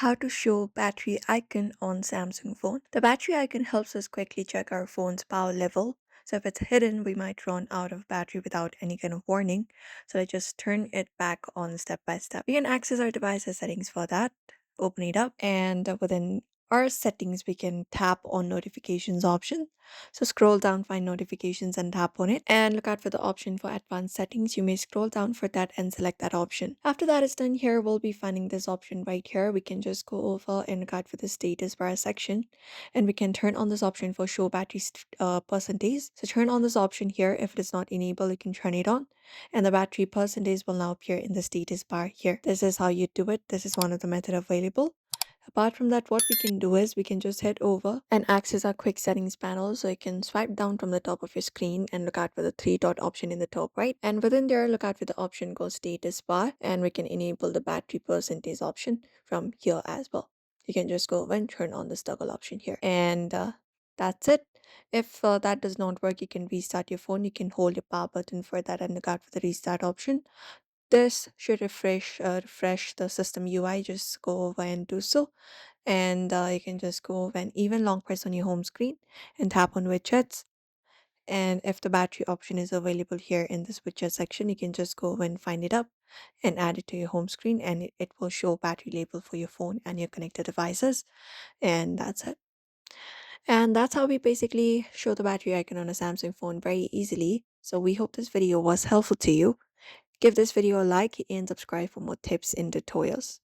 how to show battery icon on Samsung phone. The battery icon helps us quickly check our phone's power level. So if it's hidden, we might run out of battery without any kind of warning. So let's just turn it back on step by step. We can access our device's settings for that. Open it up and within our settings, we can tap on notifications option. So scroll down, find notifications and tap on it and look out for the option for advanced settings. You may scroll down for that and select that option. After that is done here, we'll be finding this option right here. We can just go over and look out for the status bar section and we can turn on this option for show battery percentage. So turn on this option here. If it is not enabled, you can turn it on and the battery percentage will now appear in the status bar here. This is how you do it. This is one of the method available. Apart from that, what we can do is we can just head over and access our quick settings panel. So you can swipe down from the top of your screen and look out for the three dot option in the top right. And within there, look out for the option called status bar and we can enable the battery percentage option from here as well. You can just go over and turn on this toggle option here. And that's it. If that does not work, you can restart your phone. You can hold your power button for that and look out for the restart option. This should refresh the system UI. Just go over and do so and you can just go over and even long press on your home screen and tap on widgets. And if the battery option is available here in this widget section, you can just go over and find it up and add it to your home screen and it will show battery label for your phone and your connected devices. And that's it. And that's how we basically show the battery icon on a Samsung phone very easily. So we hope this video was helpful to you. Give this video a like and subscribe for more tips and tutorials.